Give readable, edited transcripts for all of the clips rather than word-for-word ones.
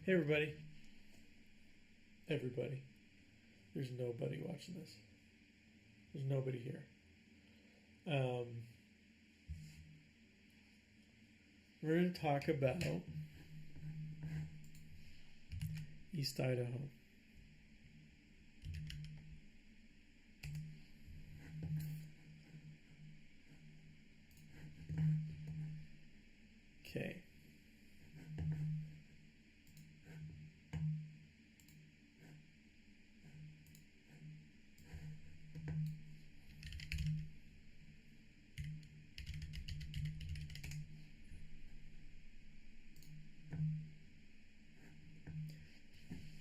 Hey everybody. Everybody. There's nobody watching this. There's nobody here. Um, we're going to talk about East Idaho. Okay.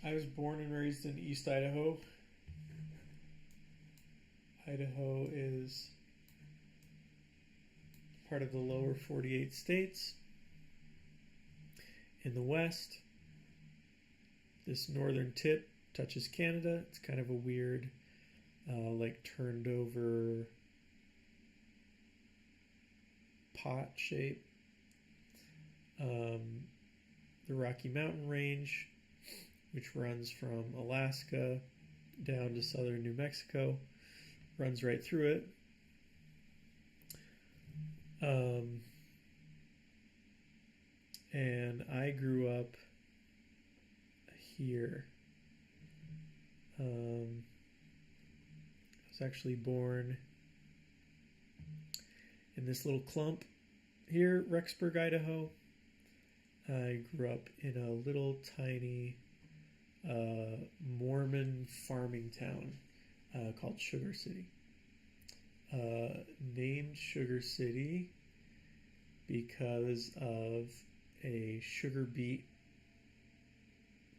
I was born and raised in East Idaho. Idaho is part of the lower 48 states. In the west, this northern tip touches Canada. It's kind of a weird, like turned over pot shape. The Rocky Mountain Range, which runs from Alaska down to southern New Mexico, runs right through it. And I grew up here. I was actually born in this little clump here, Rexburg, Idaho. I grew up in a little tiny Mormon farming town called Sugar City. Named Sugar City because of a sugar beet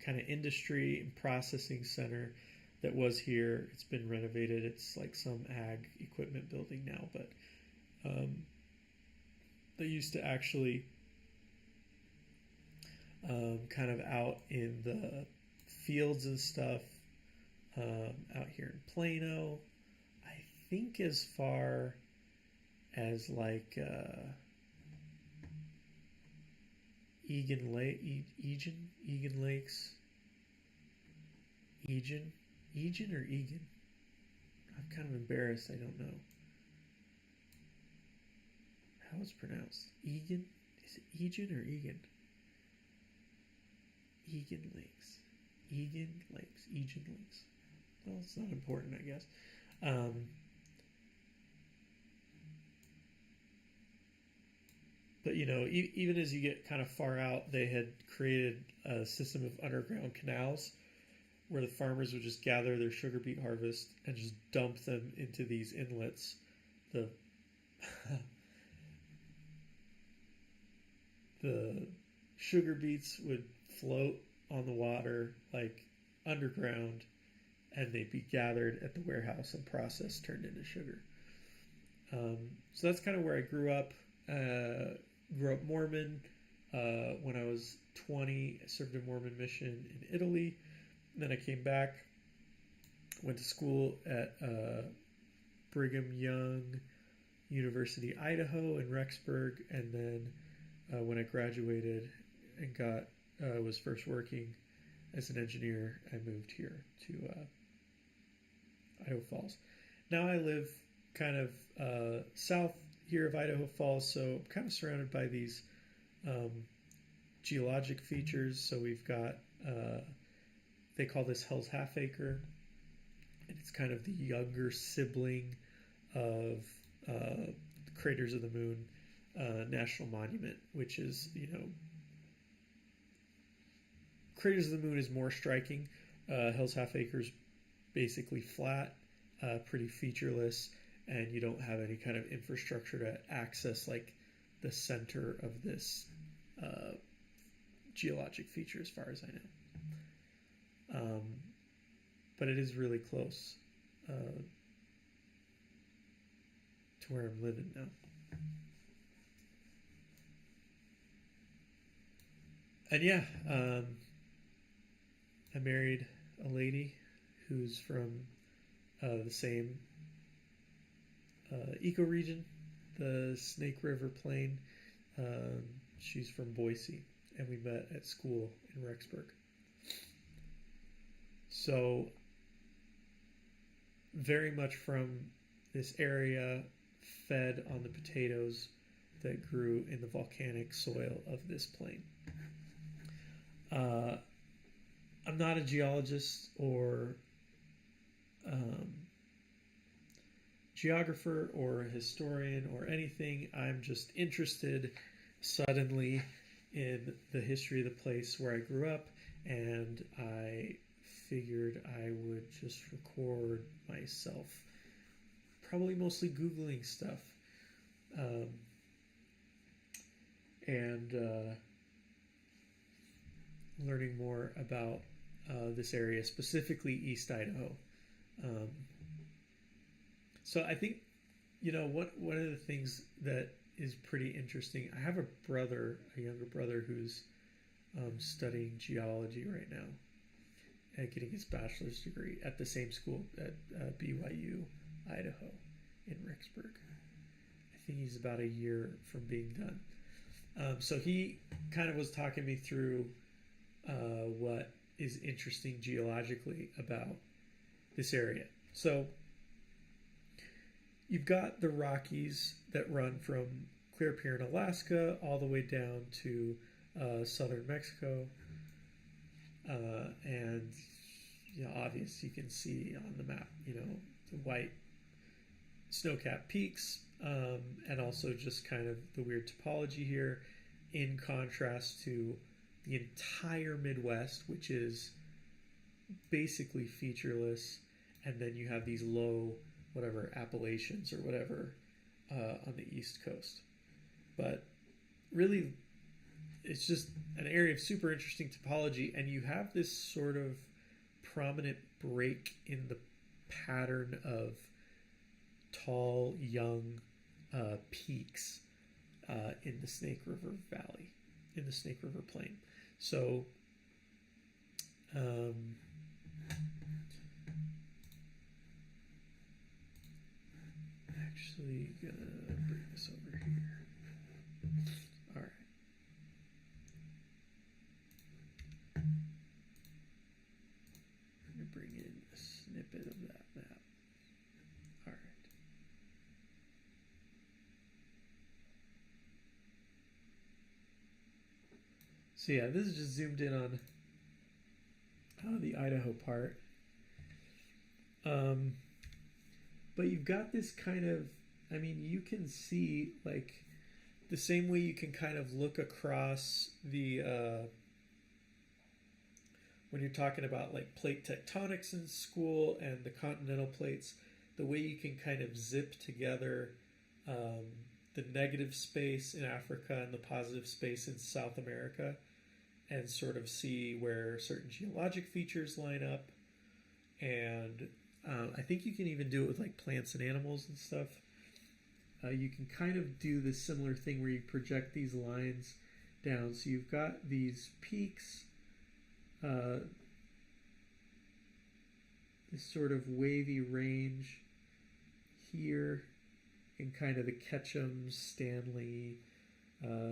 kind of industry and processing center that was here. It's been renovated. It's like some ag equipment building now, but they used to actually kind of out in the fields and stuff out here in Plano. I think as far as like Egan Lakes. Egan or Egan? I'm kind of embarrassed. I don't know how it's pronounced. Egan? Is it Egan or Egan? Egan Lakes. Well, it's not important, I guess. But, you know, even as you get kind of far out, they had created a system of underground canals where the farmers would just gather their sugar beet harvest and just dump them into these inlets. The the sugar beets would float on the water like underground, and they'd be gathered at the warehouse and processed, turned into sugar. So that's kind of where I grew up. Grew up Mormon. When I was 20, I served a Mormon mission in Italy. And then I came back, went to school at Brigham Young University, Idaho in Rexburg. And then when I graduated and was first working as an engineer, I moved here to Idaho Falls. Now I live kind of south here of Idaho Falls, so I'm kind of surrounded by these geologic features. So we've got, they call this Hell's Half Acre, and it's kind of the younger sibling of the Craters of the Moon National Monument, which is, you know, Craters of the Moon is more striking. Hell's Half Acre is basically flat, pretty featureless, and you don't have any kind of infrastructure to access like the center of this geologic feature as far as I know. But it is really close to where I'm living now. And yeah, I married a lady who's from the same ecoregion, the Snake River Plain. She's from Boise, and we met at school in Rexburg. So, very much from this area, fed on the potatoes that grew in the volcanic soil of this plain. I'm not a geologist or geographer or a historian or anything. I'm just interested suddenly in the history of the place where I grew up, and I figured I would just record myself, probably mostly Googling stuff, and learning more about this area, specifically East Idaho. So I think, one of the things that is pretty interesting, I have a younger brother who's studying geology right now and getting his bachelor's degree at the same school at BYU, Idaho, in Rexburg. I think he's about a year from being done. So he kind of was talking me through what is interesting geologically about this area. So you've got the Rockies that run from Clear Pier in Alaska all the way down to southern Mexico. And obvious, you can see on the map, the white snow-capped peaks, and also just kind of the weird topology here, in contrast to the entire Midwest, which is basically featureless, and then you have these low, whatever, Appalachians or whatever on the East Coast. But really, it's just an area of super interesting topology, and you have this sort of prominent break in the pattern of tall, young peaks in the Snake River Valley, in the Snake River Plain. So, actually gonna bring this over here. All right. I'm gonna bring in a snippet of that map. All right. So yeah, this is just zoomed in on the Idaho part. But you've got this kind of, you can see, like, the same way you can kind of look across the, when you're talking about, like, plate tectonics in school and the continental plates, the way you can kind of zip together the negative space in Africa and the positive space in South America, and sort of see where certain geologic features line up. And I think you can even do it with like plants and animals and stuff. You can kind of do this similar thing where you project these lines down. So you've got these peaks, this sort of wavy range here in kind of the Ketchum, Stanley,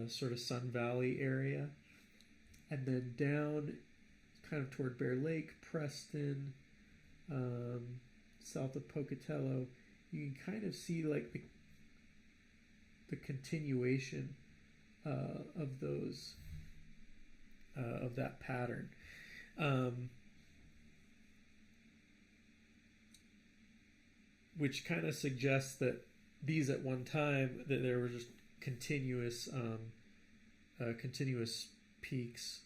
sort of Sun Valley area. And then down kind of toward Bear Lake, Preston, south of Pocatello, you can kind of see like the continuation of those of that pattern. Which kind of suggests that these at one time, that there were just continuous peaks,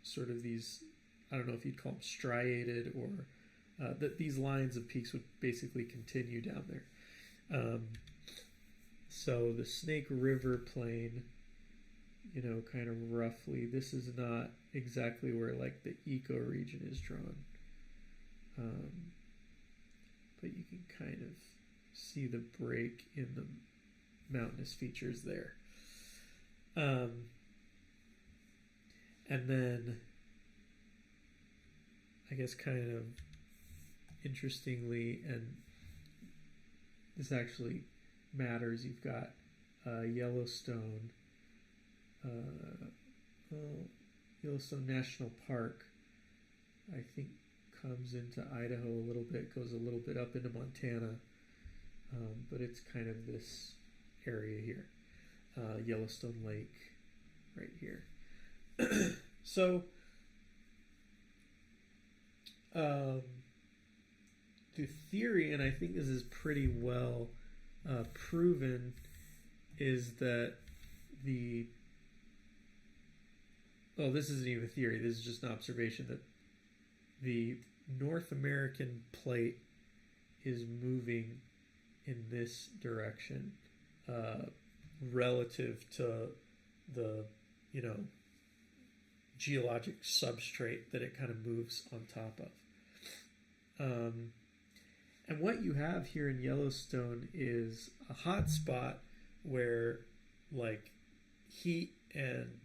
sort of these, I don't know if you'd call them striated, or that these lines of peaks would basically continue down there. So the Snake River Plain, kind of roughly, this is not exactly where like the ecoregion is drawn. But you can kind of see the break in the mountainous features there. And then, I guess kind of interestingly, and this actually matters, you've got Yellowstone. Yellowstone National Park, I think, comes into Idaho a little bit, goes a little bit up into Montana, but it's kind of this area here. Yellowstone Lake right here. So the theory, and I think this is pretty well proven, is that this isn't even a theory, this is just an observation, that the North American plate is moving in this direction relative to the, geologic substrate that it kind of moves on top of. And what you have here in Yellowstone is a hot spot where like heat and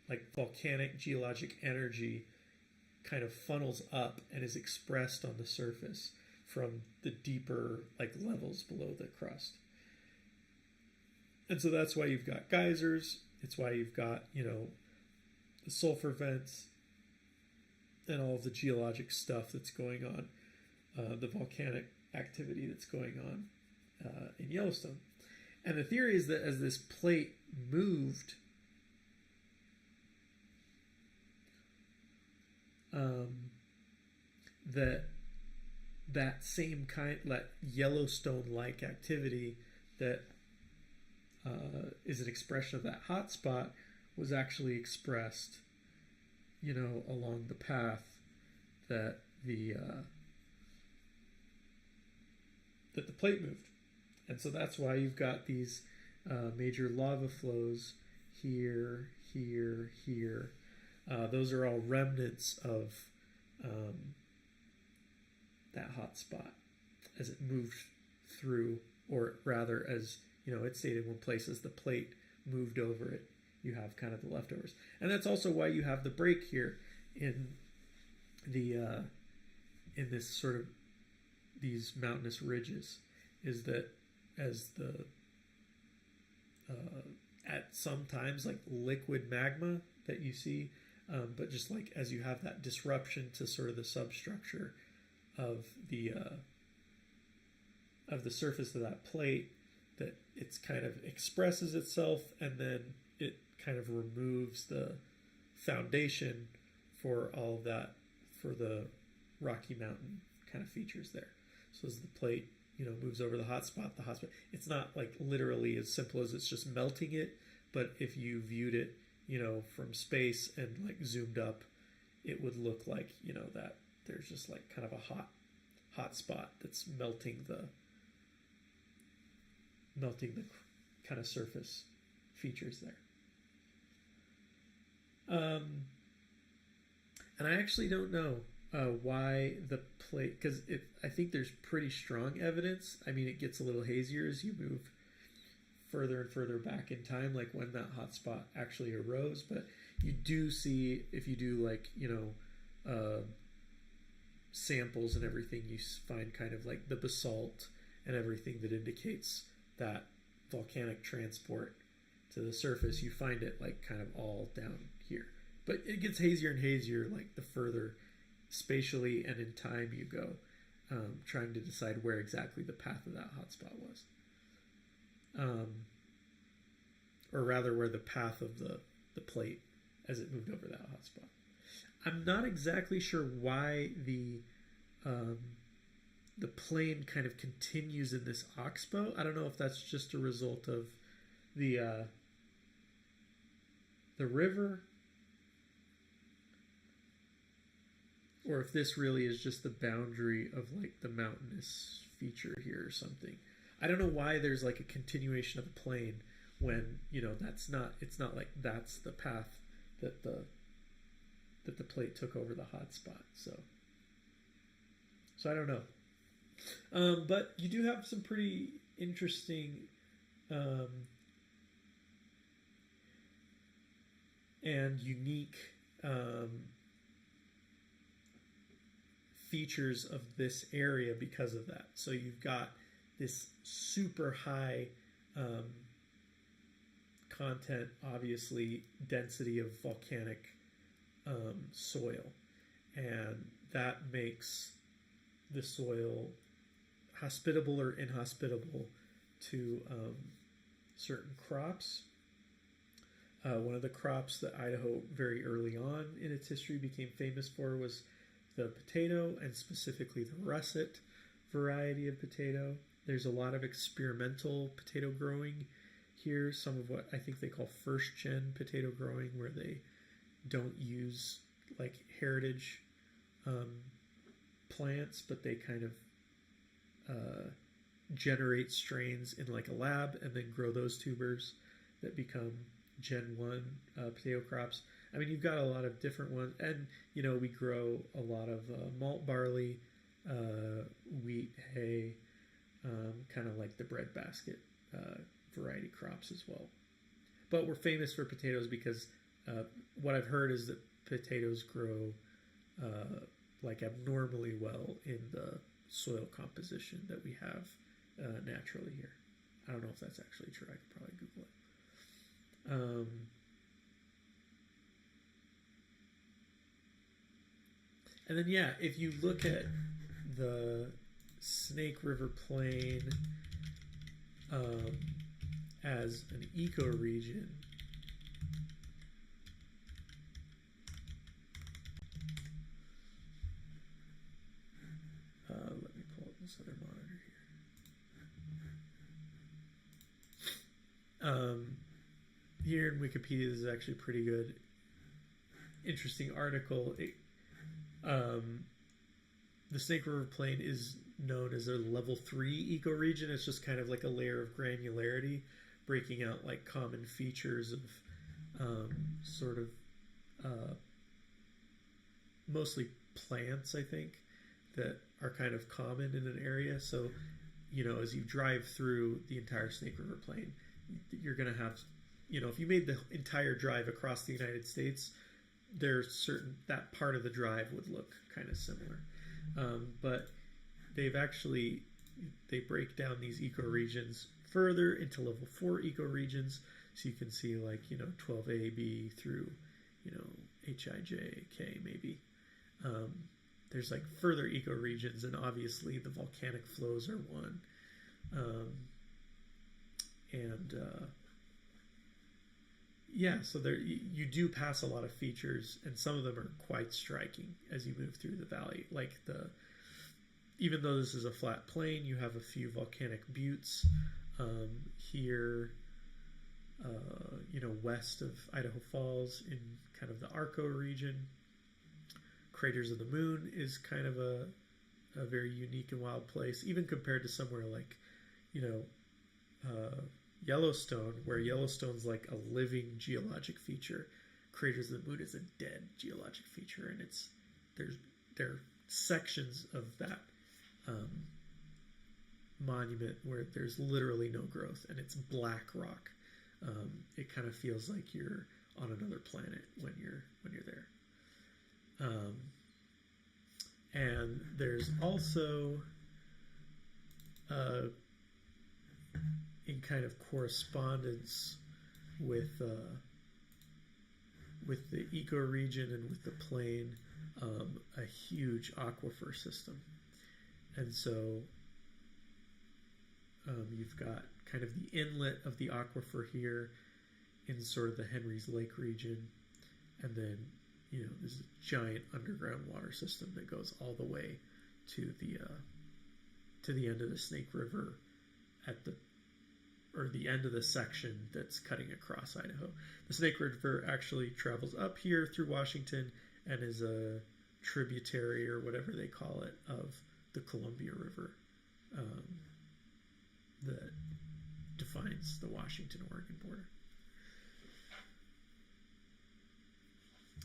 like volcanic geologic energy kind of funnels up and is expressed on the surface from the deeper like levels below the crust. And so that's why you've got geysers. It's why you've got, the sulfur vents and all of the geologic stuff that's going on, the volcanic activity that's going on in Yellowstone. And the theory is that as this plate moved, that same kind, like Yellowstone-like activity that is an expression of that hot spot was actually expressed, along the path that the plate moved. And so that's why you've got these major lava flows here, here, here. Those are all remnants of that hot spot as it moved through, or rather as, it stayed in one place. As the plate moved over it, you have kind of the leftovers. And that's also why you have the break here in the in this sort of these mountainous ridges, is that as the at sometimes like liquid magma that you see, but just like as you have that disruption to sort of the substructure of the surface of that plate, that it's kind of expresses itself, and then it kind of removes the foundation for all of that, for the Rocky Mountain kind of features there. So as the plate, moves over the hot spot, it's not like literally as simple as it's just melting it, but if you viewed it, from space and like zoomed up, it would look like, that there's just like kind of a hot spot that's melting the kind of surface features there. And I actually don't know why the plate, because I think there's pretty strong evidence. I mean, it gets a little hazier as you move further and further back in time, like when that hot spot actually arose. But you do see, if you do like, samples and everything, you find kind of like the basalt and everything that indicates that volcanic transport to the surface. You find it like kind of all down here. But it gets hazier and hazier like the further spatially and in time you go, trying to decide where exactly the path of that hotspot was. Or rather where the path of the plate as it moved over that hotspot. I'm not exactly sure why the plane kind of continues in this oxbow. I don't know if that's just a result of the river, or if this really is just the boundary of like the mountainous feature here or something. I don't know why there's like a continuation of the plane when, it's not like that's the path that the plate took over the hot spot. So I don't know. But you do have some pretty interesting and unique features of this area because of that. So you've got this super high content, obviously, density of volcanic soil, and that makes the soil hospitable or inhospitable to certain crops. One of the crops that Idaho very early on in its history became famous for was the potato, and specifically the russet variety of potato. There's a lot of experimental potato growing here, some of what I think they call first gen potato growing, where they don't use like heritage plants, but they kind of generate strains in like a lab and then grow those tubers that become Gen 1 potato crops. I mean, you've got a lot of different ones, and you know, we grow a lot of malt barley, wheat, hay, kind of like the breadbasket variety crops as well. But we're famous for potatoes because what I've heard is that potatoes grow like abnormally well in the soil composition that we have naturally here. I don't know if that's actually true. I could probably Google it. And then, yeah, if you look at the Snake River Plain as an ecoregion, let me pull up this other monitor here. Here in Wikipedia, this is actually pretty good, interesting article. The Snake River Plain is known as a level 3 ecoregion. It's just kind of like a layer of granularity, breaking out like common features of sort of mostly plants, I think, that are kind of common in an area. So, you know, as you drive through the entire Snake River Plain, you're going to have, you know, if you made the entire drive across the United States, there's certain, that part of the drive would look kind of similar. But they break down these ecoregions further into level 4 ecoregions. So you can see like, you know, 12A, B through, you know, H, I, J, K maybe. There's like further ecoregions, and obviously the volcanic flows are one. Yeah, so there you do pass a lot of features, and some of them are quite striking as you move through the valley. Like even though this is a flat plain, you have a few volcanic buttes here, you know, west of Idaho Falls in kind of the Arco region. Craters of the Moon is kind of a very unique and wild place, even compared to somewhere like, you know, Yellowstone, where Yellowstone's like a living geologic feature. Craters of the Moon is a dead geologic feature, and there are sections of that monument where there's literally no growth, and it's black rock. It kind of feels like you're on another planet when you're there. And there's also in kind of correspondence with the ecoregion and with the plain, a huge aquifer system. And so you've got kind of the inlet of the aquifer here in sort of the Henry's Lake region, and then, you know, there's a giant underground water system that goes all the way to the end of the Snake River the end of the section that's cutting across Idaho. The Snake River actually travels up here through Washington and is a tributary, or whatever they call it, of the Columbia River that defines the Washington-Oregon border.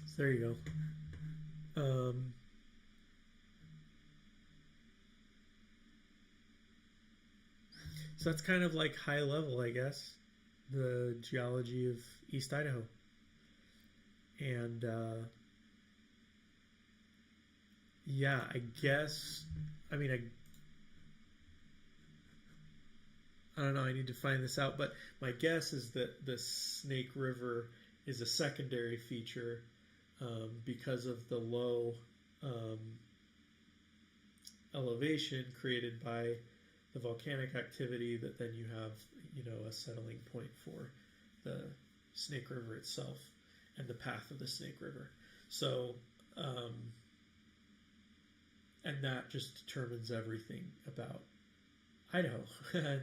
So there you go. So that's kind of like high level, I guess, the geology of East Idaho. And yeah, I guess, I mean, I don't know. I need to find this out, but my guess is that the Snake River is a secondary feature because of the low um, elevation created by the volcanic activity. That then you have, a settling point for the Snake River itself and the path of the Snake River. So, and that just determines everything about Idaho. And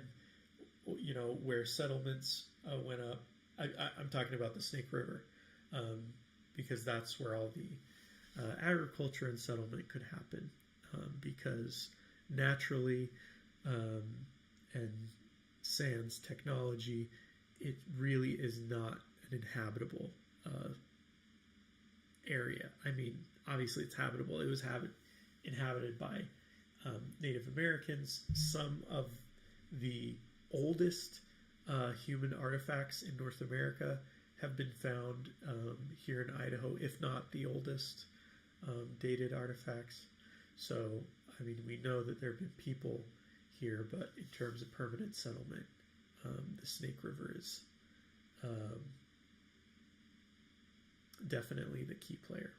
where settlements went up. I'm talking about the Snake River because that's where all the agriculture and settlement could happen because naturally and sans technology, it really is not an inhabitable area. I mean, obviously it's habitable. It was inhabited by Native Americans. Some of the oldest human artifacts in North America have been found here in Idaho, if not the oldest dated artifacts. So, I mean, we know that there have been people here, but in terms of permanent settlement, the Snake River is definitely the key player.